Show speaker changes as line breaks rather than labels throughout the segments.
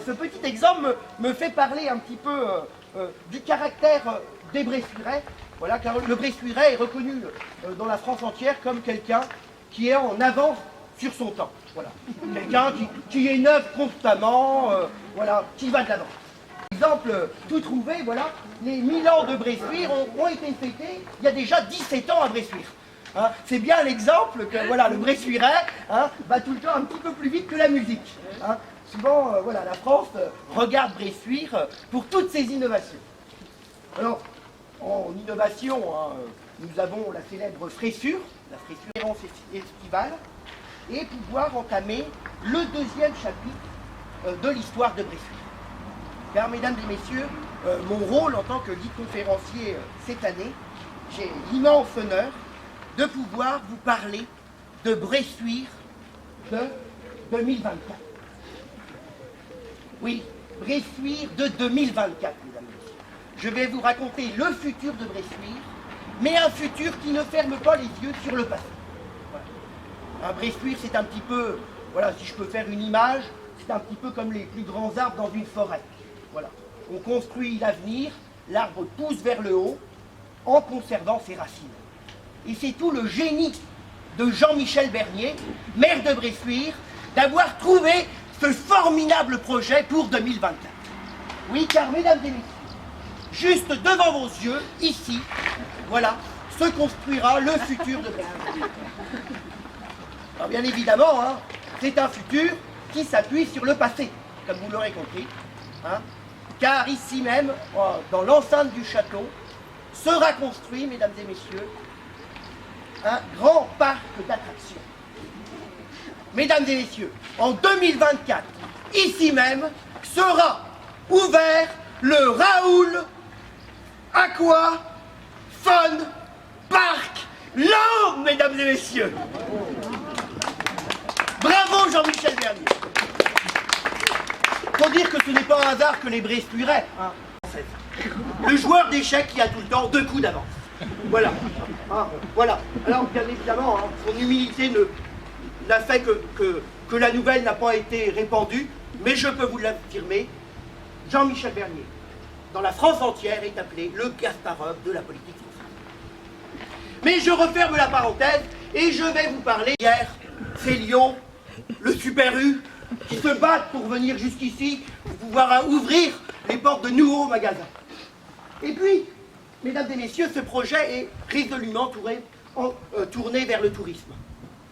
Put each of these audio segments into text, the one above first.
Ce petit exemple me fait parler un petit peu du caractère des Bressuirais. Voilà, car le Bressuirais est reconnu dans la France entière comme quelqu'un qui est en avance sur son temps. Voilà. Quelqu'un qui innove constamment, voilà, qui va de l'avant. Exemple tout trouvé, voilà, les 1000 ans de Bressuire ont été fêtés il y a déjà 17 ans à Bressuire. Hein, c'est bien l'exemple que voilà, le Bressuirais va tout le temps un petit peu plus vite que la musique. Hein. Souvent, voilà, la France regarde Bressuire pour toutes ses innovations. Alors, en innovation, nous avons la célèbre Fressure, la Fressurance estivale, et pouvoir entamer le deuxième chapitre de l'histoire de Bressuire. Car, mesdames et messieurs, mon rôle en tant que guide conférencier cette année, j'ai l'immense honneur de pouvoir vous parler de Bressuire de 2024. Oui, Bressuire de 2024, mesdames et messieurs. Je vais vous raconter le futur de Bressuire, mais un futur qui ne ferme pas les yeux sur le passé. Voilà. Bressuire, c'est un petit peu, voilà, si je peux faire une image, c'est un petit peu comme les plus grands arbres dans une forêt. Voilà. On construit l'avenir, l'arbre pousse vers le haut en conservant ses racines. Et c'est tout le génie de Jean-Michel Bernier, maire de Bressuire, d'avoir trouvé ce formidable projet pour 2024. Oui, car mesdames et messieurs, juste devant vos yeux, ici, voilà, se construira le futur de Bressuire. Alors bien évidemment, c'est un futur qui s'appuie sur le passé, comme vous l'aurez compris. Car ici même, dans l'enceinte du château, sera construit, mesdames et messieurs, un grand parc d'attractions. Mesdames et messieurs, en 2024, ici même, sera ouvert le Raoul Aqua Fun Park Land, mesdames et messieurs. Bravo Jean-Michel Bernier. Faut dire que ce n'est pas un hasard que les Bressuirais, le joueur d'échecs qui a tout le temps 2 coups d'avance. Voilà. Voilà. Alors, bien évidemment, son humilité n'a fait que la nouvelle n'a pas été répandue, mais je peux vous l'affirmer, Jean-Michel Bernier, dans la France entière, est appelé le Kasparov de la politique française. Mais je referme la parenthèse et je vais vous parler hier, c'est Lyon, le Super U, qui se battent pour venir jusqu'ici, pour pouvoir ouvrir les portes de nouveaux magasins. Et puis, mesdames et messieurs, ce projet est résolument tourné vers le tourisme.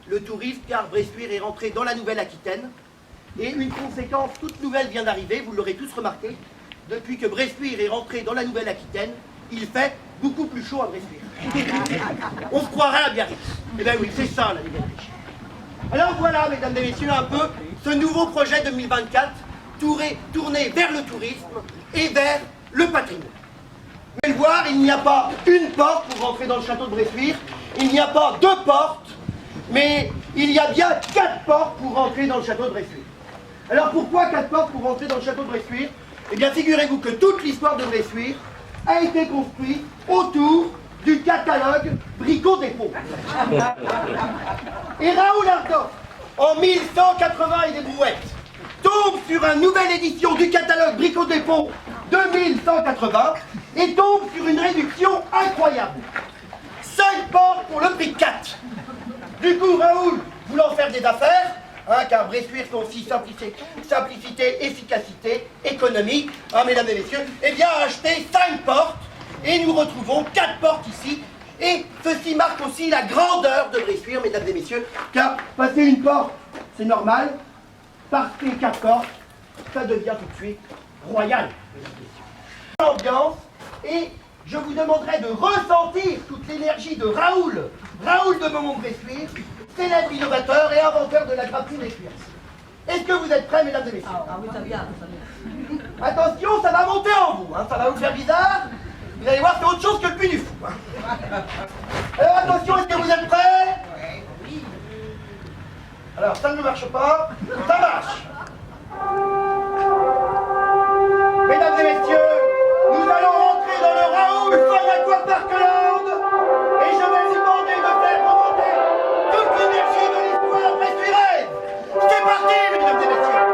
Le tourisme, car Bressuire est rentré dans la Nouvelle-Aquitaine. Et une conséquence toute nouvelle vient d'arriver, vous l'aurez tous remarqué. Depuis que Bressuire est rentré dans la Nouvelle-Aquitaine, il fait beaucoup plus chaud à Bressuire. On se croirait à Biarritz. Eh bien oui, c'est ça la Nouvelle-Aquitaine. Alors voilà, mesdames et messieurs, un peu ce nouveau projet 2024 tourné vers le tourisme et vers le patrimoine. Vous pouvez le voir, il n'y a pas une porte pour rentrer dans le château de Bressuire, il n'y a pas 2 portes, mais il y a bien 4 portes pour rentrer dans le château de Bressuire. Alors pourquoi 4 portes pour rentrer dans le château de Bressuire? Eh bien figurez-vous que toute l'histoire de Bressuire a été construite autour du catalogue Brico Dépôt. Et Raoul Ardant, en 1180 et des brouettes, tombe sur une nouvelle édition du catalogue Brico Dépôt 2180 et tombe sur une réduction incroyable. 5 portes pour le prix de 4. Du coup, Raoul, voulant faire des affaires, car Bressuire sont aussi simplicité, efficacité, économie, mesdames et messieurs, eh bien a acheté 5 portes et nous retrouvons 4 portes ici. Et ceci marque aussi la grandeur de Bressuire, mesdames et messieurs, car passer une porte, c'est normal, passer 4 portes, ça devient tout de suite royal, mesdames et messieurs. L'ambiance, et je vous demanderai de ressentir toute l'énergie de Raoul de Beaumont-Bressuire, célèbre innovateur et inventeur de la gravure des cuirasses. Est-ce que vous êtes prêts, mesdames et messieurs?
Ah oui, ça vient.
Attention, ça va monter en vous, ça va vous faire bizarre. Vous allez voir, c'est autre chose que le Puy du Fou. Alors attention, est-ce que vous êtes prêts? Oui. Alors, ça ne marche pas, ça marche. Mesdames et messieurs, nous allons rentrer dans le Raoul Fun Aqua Park Land et je vais vous demander de faire remonter toute l'énergie de l'histoire bressuiraise. C'est parti, mesdames et messieurs.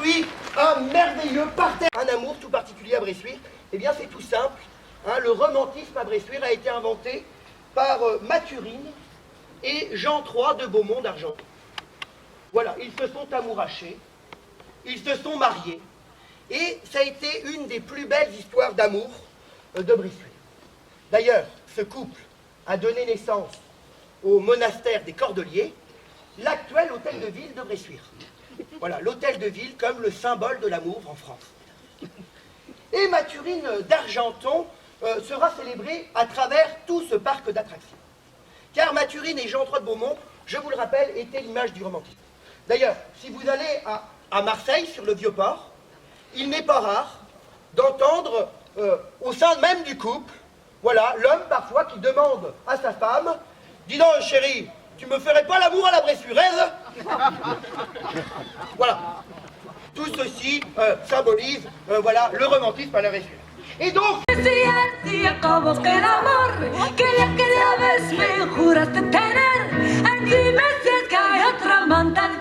construit un merveilleux parterre. Un amour tout particulier à Bressuire, eh bien c'est tout simple. Hein, le romantisme à Bressuire a été inventé par Mathurine et Jean III de Beaumont d'Argenton. Voilà, ils se sont amourachés, ils se sont mariés, et ça a été une des plus belles histoires d'amour de Bressuire. D'ailleurs, ce couple a donné naissance au monastère des Cordeliers, l'actuel hôtel de ville de Bressuire. Voilà, l'hôtel de ville comme le symbole de l'amour en France. Et Mathurine d'Argenton sera célébrée à travers tout ce parc d'attractions. Car Mathurine et Jean III de Beaumont, je vous le rappelle, étaient l'image du romantisme. D'ailleurs, si vous allez à Marseille, sur le Vieux-Port, il n'est pas rare d'entendre au sein même du couple, voilà, l'homme parfois qui demande à sa femme, « Dis donc, chérie, tu me ferais pas l'amour à la Bressuiraise ?» Voilà. Tout ceci symbolise voilà, le romantisme à la Bressuire. Et donc...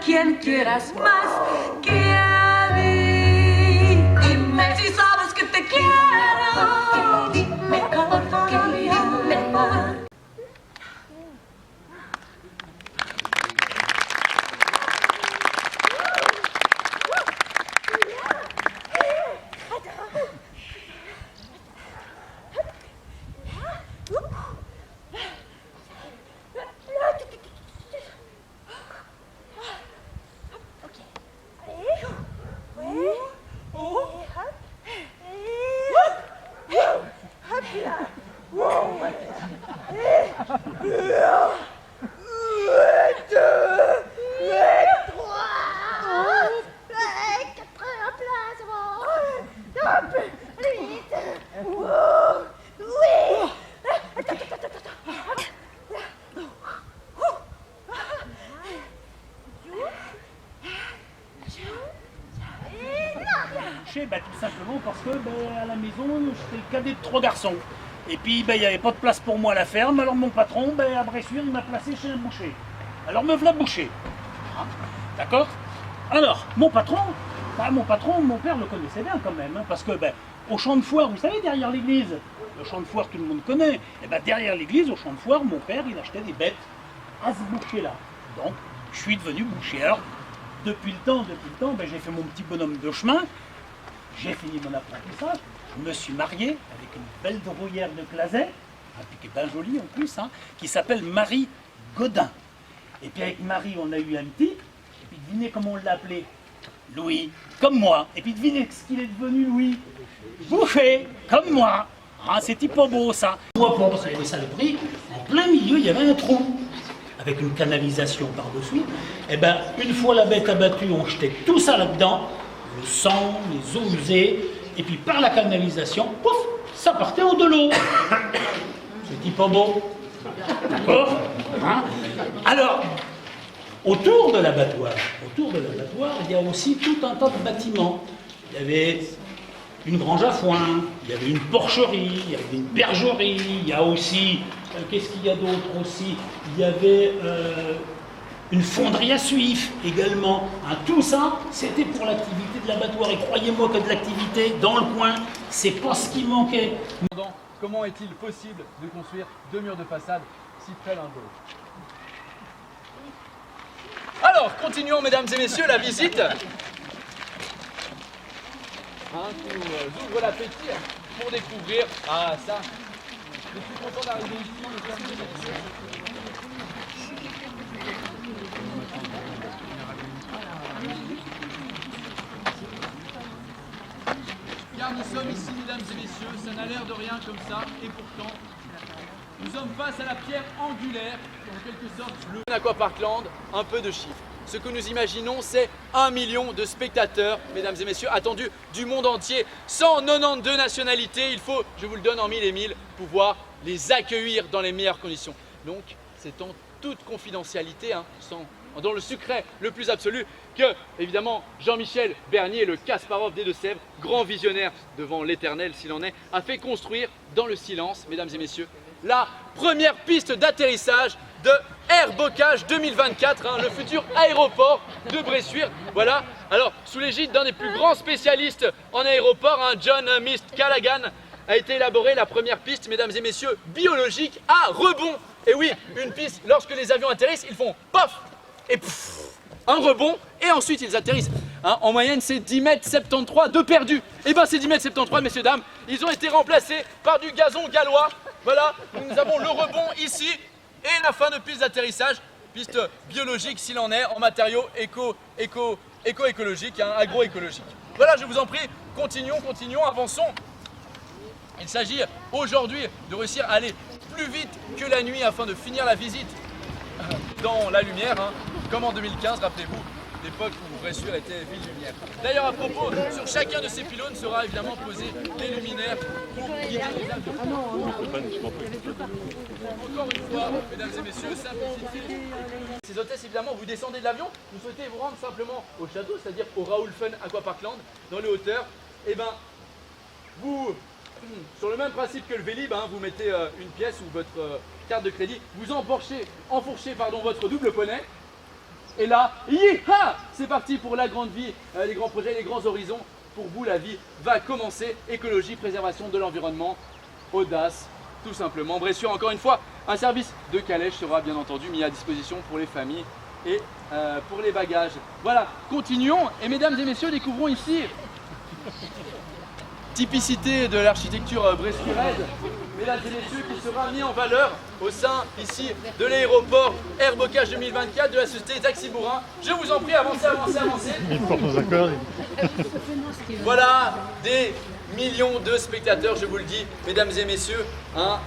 Quien quieras más que a mí. Dime si sabes que te quiero. Dime cómo que yo me voy.
Bah, tout simplement parce que à la maison, j'étais le cadet de 3 garçons. Et puis il n'y avait pas de place pour moi à la ferme, alors mon patron, à Bressuire, il m'a placé chez un boucher. Alors me voilà boucher. Hein, d'accord? Alors, mon patron, mon père le connaissait bien quand même, hein, parce que au champ de foire, vous savez, derrière l'église, le champ de foire tout le monde connaît, et derrière l'église, au champ de foire, mon père, il achetait des bêtes à ce boucher-là. Donc, je suis devenu boucher. Alors, depuis le temps, j'ai fait mon petit bonhomme de chemin. J'ai fini mon apprentissage, je me suis marié avec une belle drouillère de Clazet, qui est bien jolie en plus, hein, qui s'appelle Marie Godin. Et puis avec Marie, on a eu un petit, et puis devinez comment on l'a appelé? Louis, comme moi. Et puis devinez ce qu'il est devenu, Louis? Boucher, comme moi. Ah, c'est pas beau ça. Pourquoi? Parce qu'il y avait des saloperies. En plein milieu, il y avait un trou, avec une canalisation par-dessous. Et une fois la bête abattue, on jetait tout ça là-dedans. Le sang, les eaux usées, et puis par la canalisation, pouf, ça partait en de l'eau. C'est pas beau. D'accord, hein? Alors, autour de l'abattoir, il y a aussi tout un tas de bâtiments. Il y avait une grange à foin, il y avait une porcherie, il y avait une bergerie, il y a aussi, qu'est-ce qu'il y a d'autre aussi? Il y avait... une fonderie à suif également. Hein, tout ça, c'était pour l'activité de l'abattoir. Et croyez-moi que de l'activité dans le coin, c'est pas ce qui manquait.
Comment est-il possible de construire 2 murs de façade si près l'un de l'autre? Alors, continuons, mesdames et messieurs, la visite. Qui nous ouvre l'appétit pour découvrir... Ah, ça, je suis content d'arriver ici, mesdames et messieurs. Car nous sommes ici, mesdames et messieurs, ça n'a l'air de rien comme ça, et pourtant, nous sommes face à la pierre angulaire, en quelque sorte, le Aquaparkland, un peu de chiffres. Ce que nous imaginons, c'est 1 million de spectateurs, mesdames et messieurs, attendus du monde entier, 192 nationalités. Il faut, je vous le donne en mille et mille, pouvoir les accueillir dans les meilleures conditions. Donc, c'est en toute confidentialité, hein, dans le secret le plus absolu, que, évidemment, Jean-Michel Bernier, le Kasparov des Deux-Sèvres, grand visionnaire devant l'éternel s'il en est, a fait construire dans le silence, mesdames et messieurs, la première piste d'atterrissage de Air Bocage 2024, hein, le futur aéroport de Bressuire. Voilà, alors sous l'égide d'un des plus grands spécialistes en aéroport, hein, John Mist Callaghan, a été élaborée la première piste, mesdames et messieurs, biologique à rebond. Et oui, une piste, lorsque les avions atterrissent, ils font paf et pff, un rebond, et ensuite ils atterrissent. Hein, en moyenne, c'est 10,73 m de perdu. Et bien ces 10,73 m, messieurs, dames, ils ont été remplacés par du gazon gallois. Voilà, nous avons le rebond ici, et la fin de piste d'atterrissage, piste biologique s'il en est, en matériaux écologiques, hein, agroécologiques. Voilà, je vous en prie, continuons, avançons. Il s'agit aujourd'hui de réussir à aller plus vite que la nuit afin de finir la visite dans la lumière, hein, comme en 2015, rappelez-vous, l'époque où Bressuire était ville lumière. D'ailleurs, à propos, sur chacun de ces pylônes sera évidemment posé des luminaires pour guider les avions. Encore une fois, mesdames et messieurs, simplicité. Ces hôtesses, évidemment, vous descendez de l'avion, vous souhaitez vous rendre simplement au château, c'est-à-dire au Raoul Fun Aquaparkland, dans les hauteurs, et ben, vous, sur le même principe que le Vélib, hein, vous mettez une pièce ou votre carte de crédit, vous enfourchez votre double poney, et là, yiha, c'est parti pour la grande vie, les grands projets, les grands horizons. Pour vous, la vie va commencer. Écologie, préservation de l'environnement, audace, tout simplement. Bressuire, encore une fois, un service de calèche sera bien entendu mis à disposition pour les familles et pour les bagages. Voilà, continuons. Et mesdames et messieurs, découvrons ici typicité de l'architecture bressuiraise, mesdames et messieurs, qui sera mis en valeur au sein ici de l'aéroport Air Bocage 2024 de la société Taxi Bourrin. Je vous en prie, avancez. Voilà des millions de spectateurs, je vous le dis, mesdames et messieurs. Hein,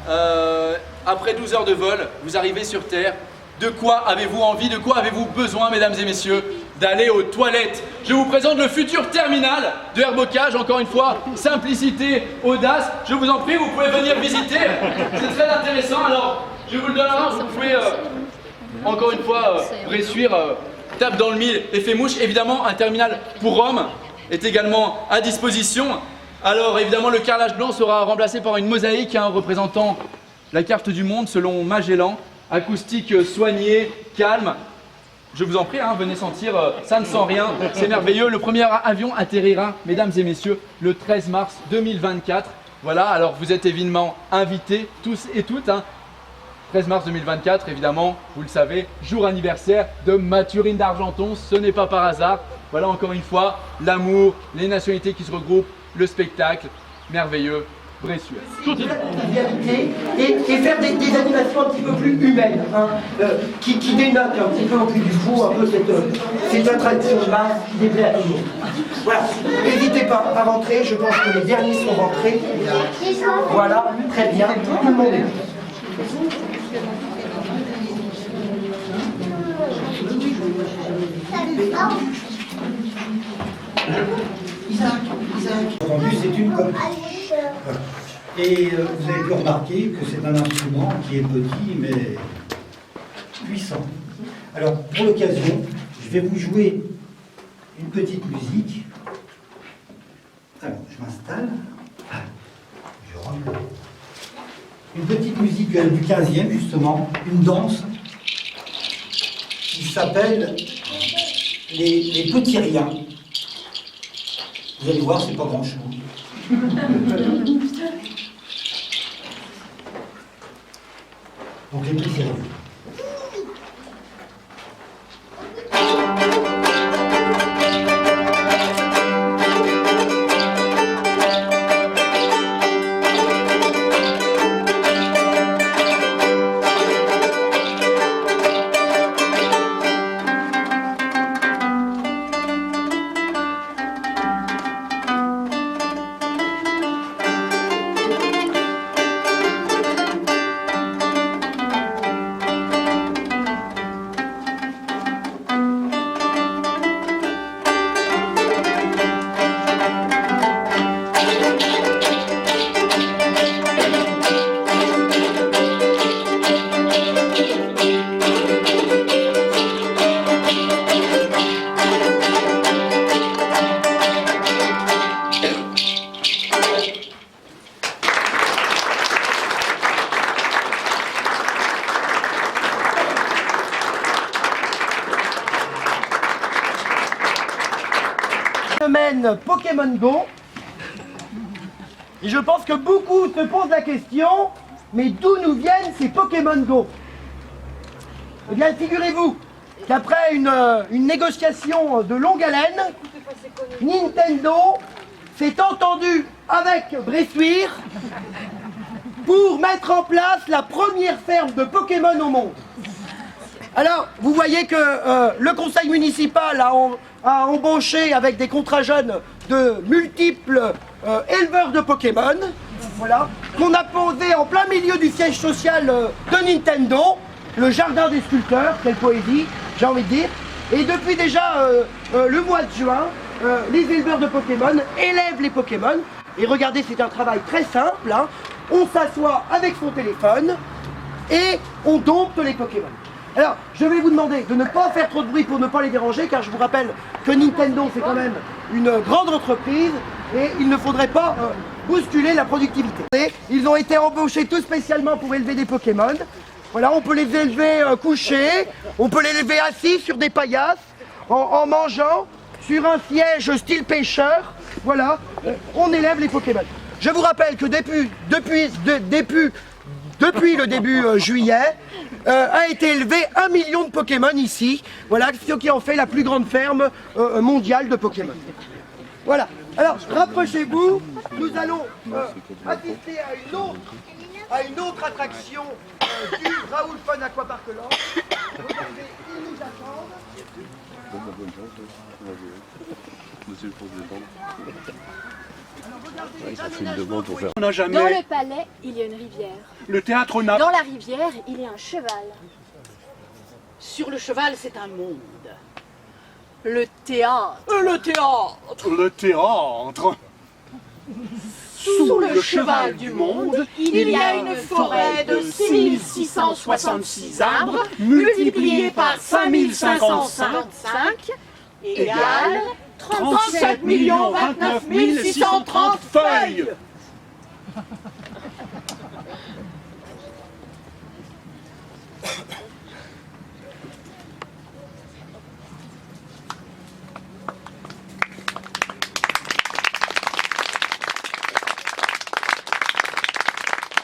après 12 heures de vol, vous arrivez sur Terre. De quoi avez-vous envie, de quoi avez-vous besoin, mesdames et messieurs? D'aller aux toilettes. Je vous présente le futur terminal de Air Bocage, encore une fois, simplicité, audace. Je vous en prie, vous pouvez venir visiter, c'est très intéressant. Alors, je vous le donne en vous pouvez, encore une fois, Bressuire, tape dans le mille, effet mouche. Évidemment, un terminal pour hommes est également à disposition. Alors, évidemment, le carrelage blanc sera remplacé par une mosaïque, hein, représentant la carte du monde selon Magellan. Acoustique soignée, calme. Je vous en prie, hein, venez sentir, ça ne sent rien, c'est merveilleux. Le premier avion atterrira, mesdames et messieurs, le 13 mars 2024. Voilà, alors vous êtes évidemment invités, tous et toutes. Hein. 13 mars 2024, évidemment, vous le savez, jour anniversaire de Mathurine d'Argenton, ce n'est pas par hasard. Voilà, encore une fois, l'amour, les nationalités qui se regroupent, le spectacle, merveilleux. Bressuire.
Et faire des animations un petit peu plus humaines, hein, qui dénotent un petit peu au plus du fou, un peu cette attraction de masse qui déplaît à tout le monde. Voilà, n'hésitez pas à rentrer, je pense que les derniers sont rentrés. Voilà, très bien, tout le monde est
c'est une copie. Et vous avez pu remarquer que c'est un instrument qui est petit mais puissant. Alors pour l'occasion, je vais vous jouer une petite musique. Alors je m'installe. Je rentre. Une petite musique du 15e justement, une danse qui s'appelle les petits riens. Vous allez voir, c'est pas grand chose. Donc les petits riens.
semaine Pokémon Go. Et je pense que beaucoup se posent la question, mais d'où nous viennent ces Pokémon Go? Eh bien, figurez-vous qu'après une négociation de longue haleine, Nintendo s'est entendu avec Bressuire pour mettre en place la première ferme de Pokémon au monde. Alors, vous voyez que le conseil municipal a embauché avec des contrats jeunes de multiples éleveurs de Pokémon, voilà, qu'on a posé en plein milieu du siège social de Nintendo, le jardin des sculpteurs, quelle poésie, j'ai envie de dire. Et depuis déjà le mois de juin, les éleveurs de Pokémon élèvent les Pokémon. Et regardez, c'est un travail très simple, hein. On s'assoit avec son téléphone et on dompte les Pokémon. Alors, je vais vous demander de ne pas faire trop de bruit pour ne pas les déranger, car je vous rappelle que Nintendo, c'est quand même une grande entreprise et il ne faudrait pas bousculer la productivité. Et ils ont été embauchés tout spécialement pour élever des Pokémon. Voilà, on peut les élever couchés, on peut les élever assis sur des paillasses, en mangeant, sur un siège style pêcheur. Voilà, on élève les Pokémon. Je vous rappelle que depuis le début juillet, a été élevé 1 million de Pokémon ici. Voilà, ce qui en fait la plus grande ferme mondiale de Pokémon. Voilà. Alors, rapprochez-vous. Nous allons assister à une autre attraction du Raoul Fun Aquapark Land. Regardez, ils nous attendent.
Monsieur le président.
On n'a jamais.
Dans le palais, il y a une rivière.
Le théâtre n'a.
Dans la rivière, il y a un cheval.
Sur le cheval, c'est un monde. Le théâtre.
Le théâtre.
Sous le cheval du monde, il y a une forêt de 6666 arbres, multipliés par 5555, égale 37 29 630 feuilles.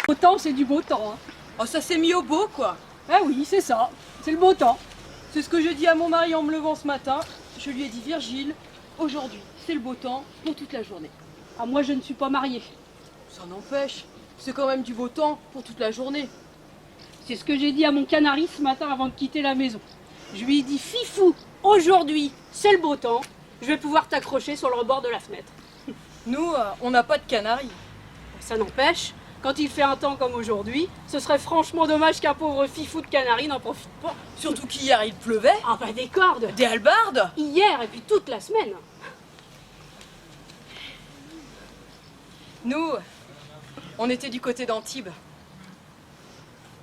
Beau temps, c'est du beau temps. Hein.
Oh, ça s'est mis au beau, quoi.
Ah oui, c'est ça, c'est le beau temps. C'est ce que j'ai dit à mon mari en me levant ce matin. Je lui ai dit, Virgile, aujourd'hui, c'est le beau temps pour toute la journée. Ah, moi, je ne suis pas mariée.
Ça n'empêche, c'est quand même du beau temps pour toute la journée.
C'est ce que j'ai dit à mon canari ce matin avant de quitter la maison. Je lui ai dit, Fifou, aujourd'hui, c'est le beau temps. Je vais pouvoir t'accrocher sur le rebord de la fenêtre.
Nous, on n'a pas de canaris.
Ça n'empêche, quand il fait un temps comme aujourd'hui, ce serait franchement dommage qu'un pauvre Fifou de canari n'en profite pas.
Surtout qu'hier, il pleuvait.
Ah bah des cordes.
Des hallebardes.
Hier et puis toute la semaine.
Nous, on était du côté d'Antibes.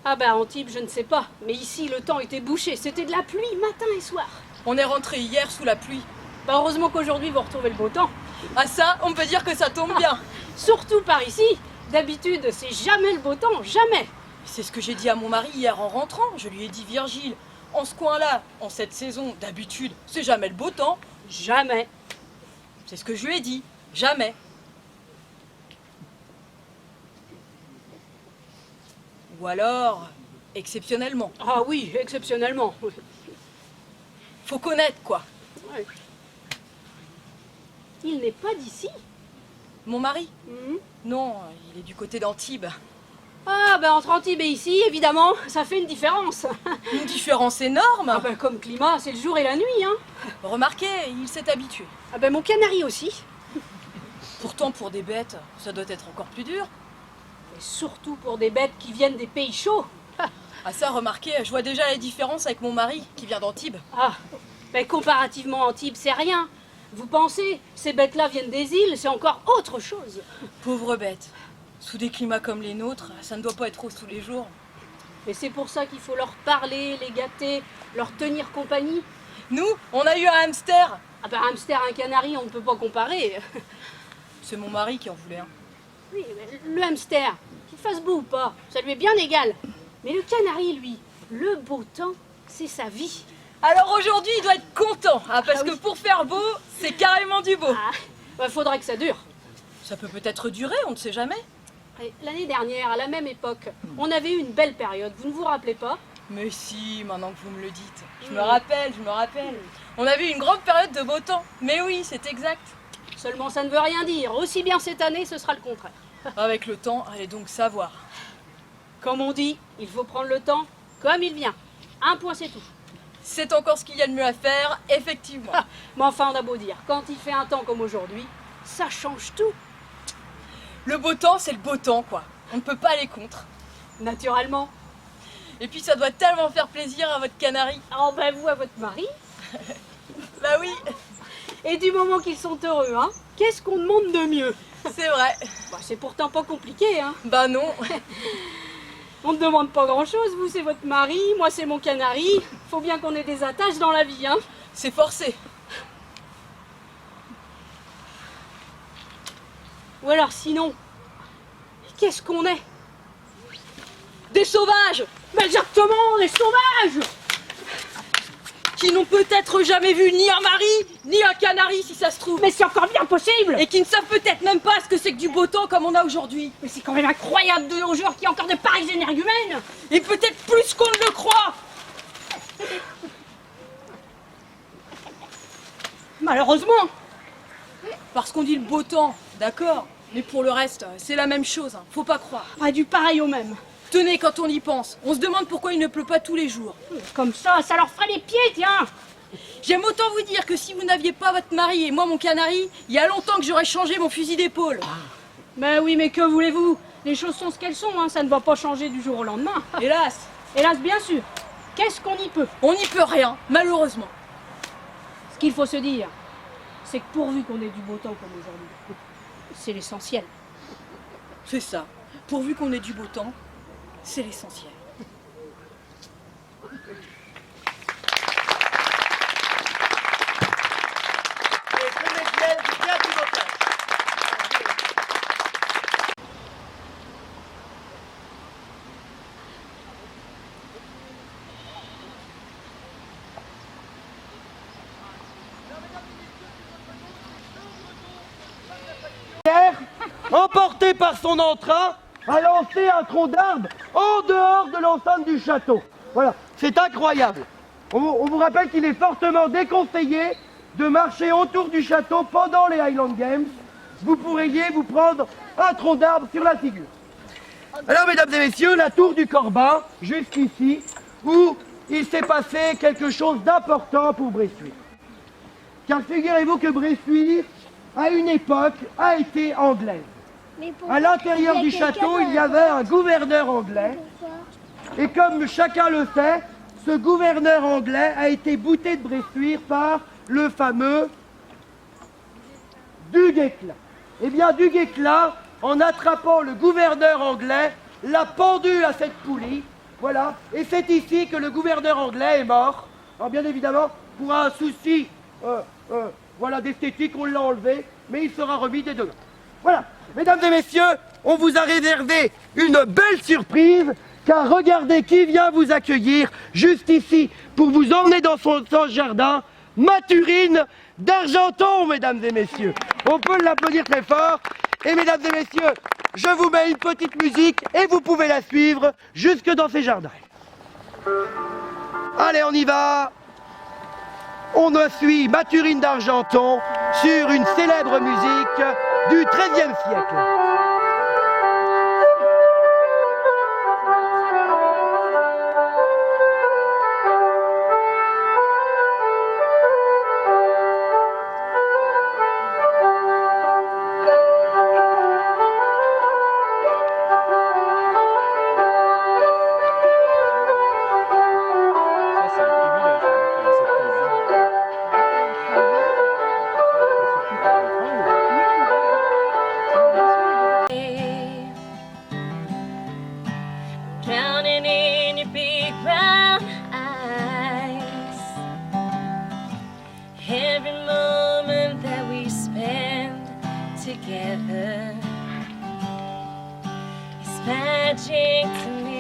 Ah bah Antibes, je ne sais pas. Mais ici, le temps était bouché. C'était de la pluie matin et soir.
On est rentré hier sous la pluie.
Bah heureusement qu'aujourd'hui, vous retrouvez le beau temps.
Ah ça, on peut dire que ça tombe bien.
Surtout par ici. D'habitude, c'est jamais le beau temps, jamais.
C'est ce que j'ai dit à mon mari hier en rentrant. Je lui ai dit, Virgile, en ce coin-là, en cette saison, d'habitude, c'est jamais le beau temps.
Jamais.
C'est ce que je lui ai dit. Jamais. Ou alors, exceptionnellement.
Ah oui, exceptionnellement.
Faut connaître, quoi.
Ouais. Il n'est pas d'ici.
Mon mari?
Mhm.
Non, il est du côté d'Antibes.
Ah ben entre Antibes et ici, évidemment, ça fait une différence.
Une différence énorme.
Ah ben comme climat, c'est le jour et la nuit, hein.
Remarquez, il s'est habitué.
Ah ben mon canari aussi.
Pourtant, pour des bêtes, ça doit être encore plus dur.
Et surtout pour des bêtes qui viennent des pays chauds.
Ah ça, remarquez, je vois déjà la différence avec mon mari, qui vient d'Antibes.
Ah, ben comparativement Antibes, c'est rien. Vous pensez, ces bêtes-là viennent des îles, c'est encore autre chose.
Pauvres bêtes. Sous des climats comme les nôtres, ça ne doit pas être rose tous les jours.
Et c'est pour ça qu'il faut leur parler, les gâter, leur tenir compagnie.
Nous, on a eu un hamster.
Ah ben un hamster, un canari, on ne peut pas comparer.
C'est mon mari qui en voulait un.
Oui, mais le hamster, qu'il fasse beau ou pas, ça lui est bien égal. Mais le canari, lui, le beau temps, c'est sa vie. Alors aujourd'hui, il doit être content, hein, parce que pour faire beau, c'est carrément du beau.
Faudrait que ça dure.
Ça peut peut-être durer, on ne sait jamais.
L'année dernière, à la même époque, on avait eu une belle période, vous ne vous rappelez pas?
Mais si, maintenant que vous me le dites. Je me rappelle. On avait eu une grande période de beau temps. Mais oui, c'est exact.
Seulement ça ne veut rien dire. Aussi bien cette année, ce sera le contraire.
Avec le temps, allez donc savoir.
Comme on dit, il faut prendre le temps comme il vient. Un point, c'est tout.
C'est encore ce qu'il y a de mieux à faire, effectivement.
Mais enfin, on a beau dire, quand il fait un temps comme aujourd'hui, ça change tout.
Le beau temps, c'est le beau temps, quoi. On ne peut pas aller contre.
Naturellement.
Et puis ça doit tellement faire plaisir à votre canari.
Oh ben vous, à votre mari.
Bah oui.
Et du moment qu'ils sont heureux, hein, qu'est-ce qu'on demande de mieux?
C'est vrai.
Bah, c'est pourtant pas compliqué, hein.
Bah non.
On ne demande pas grand-chose, vous c'est votre mari, moi c'est mon canari. Faut bien qu'on ait des attaches dans la vie, hein.
C'est forcé.
Ou alors sinon, qu'est-ce qu'on est? Des sauvages! Mais exactement, des sauvages!
Qui n'ont peut-être jamais vu ni un mari, ni un canari si ça se trouve.
Mais c'est encore bien possible!
Et qui ne savent peut-être même pas ce que c'est que du beau temps comme on a aujourd'hui.
Mais c'est quand même incroyable de nos jours qu'il y a encore de pareilles énergumènes!
Et peut-être plus qu'on ne le croit.
Malheureusement!
Parce qu'on dit le beau temps, d'accord. Mais pour le reste, c'est la même chose, hein. Faut pas croire.
Pas du pareil au même.
Tenez, quand on y pense, on se demande pourquoi il ne pleut pas tous les jours.
Comme ça leur ferait les pieds, tiens!
J'aime autant vous dire que si vous n'aviez pas votre mari et moi mon canari, il y a longtemps que j'aurais changé mon fusil d'épaule.
Mais oui, mais que voulez-vous? Les choses sont ce qu'elles sont, hein. Ça ne va pas changer du jour au lendemain.
Hélas.
Hélas, bien sûr. Qu'est-ce qu'on y peut?
On n'y peut rien, malheureusement.
Ce qu'il faut se dire, c'est que pourvu qu'on ait du beau temps comme aujourd'hui, c'est l'essentiel.
C'est ça. Pourvu qu'on ait du beau temps, c'est l'essentiel.
Les comédiennes bien du vocal. Emporté par son entrain, a lancé un tronc d'arbre en dehors de l'enceinte du château. Voilà, c'est incroyable. On vous rappelle qu'il est fortement déconseillé de marcher autour du château pendant les Highland Games. Vous pourriez vous prendre un tronc d'arbre sur la figure. Alors, mesdames et messieurs, la tour du Corbin, juste ici, où il s'est passé quelque chose d'important pour Bressuire. Car figurez-vous que Bressuire, à une époque, a été anglaise. À l'intérieur du château, il y avait un gouverneur anglais. Et comme chacun le sait, ce gouverneur anglais a été bouté de Bressuire par le fameux Du Guesclin. Eh bien, Du Guesclin, en attrapant le gouverneur anglais, l'a pendu à cette poulie. Voilà. Et c'est ici que le gouverneur anglais est mort. Alors, bien évidemment, pour un souci voilà, d'esthétique, on l'a enlevé, mais il sera remis dès demain. Voilà. Mesdames et messieurs, on vous a réservé une belle surprise, car regardez qui vient vous accueillir juste ici pour vous emmener dans son jardin, Mathurine d'Argenton, mesdames et messieurs. On peut l'applaudir très fort. Et mesdames et messieurs, je vous mets une petite musique et vous pouvez la suivre jusque dans ces jardins. Allez, on y va. On suit Mathurine d'Argenton sur une célèbre musique du XIIIe siècle.
Drowning in your big brown eyes. Every moment that we spend together is magic to me.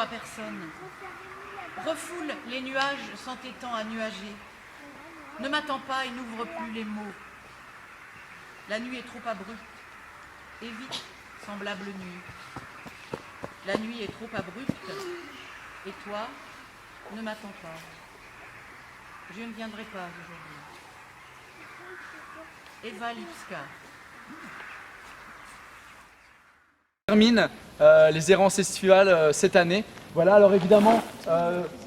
à personne. Refoule les nuages s'entêtant à nuager. Ne m'attends pas et n'ouvre plus les mots. La nuit est trop abrupte. Évite semblable nuit. La nuit est trop abrupte. Et toi, ne m'attends pas. Je ne viendrai pas aujourd'hui. Eva Lipska.
Termine les errances estivales cette année. Voilà, alors évidemment,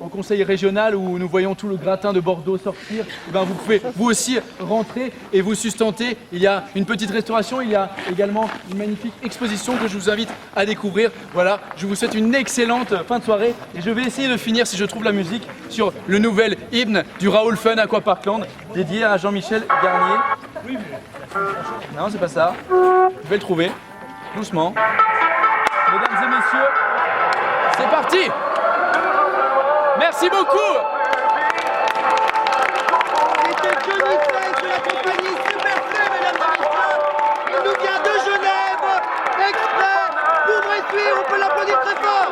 au conseil régional où nous voyons tout le gratin de Bordeaux sortir, eh ben, vous pouvez vous aussi rentrer et vous sustenter. Il y a une petite restauration, il y a également une magnifique exposition que je vous invite à découvrir. Voilà, je vous souhaite une excellente fin de soirée et je vais essayer de finir, si je trouve la musique, sur le nouvel hymne du Raoul Fun Aqua Parkland dédié à Jean-Michel Garnier. Non, c'est pas ça. Je vais le trouver, doucement. Mesdames et messieurs, c'est parti! Merci beaucoup!
C'était Johnny Sykes de la compagnie Superflu, mesdames et messieurs. Il nous vient de Genève, exprès pour Bressuire, on peut l'applaudir très fort.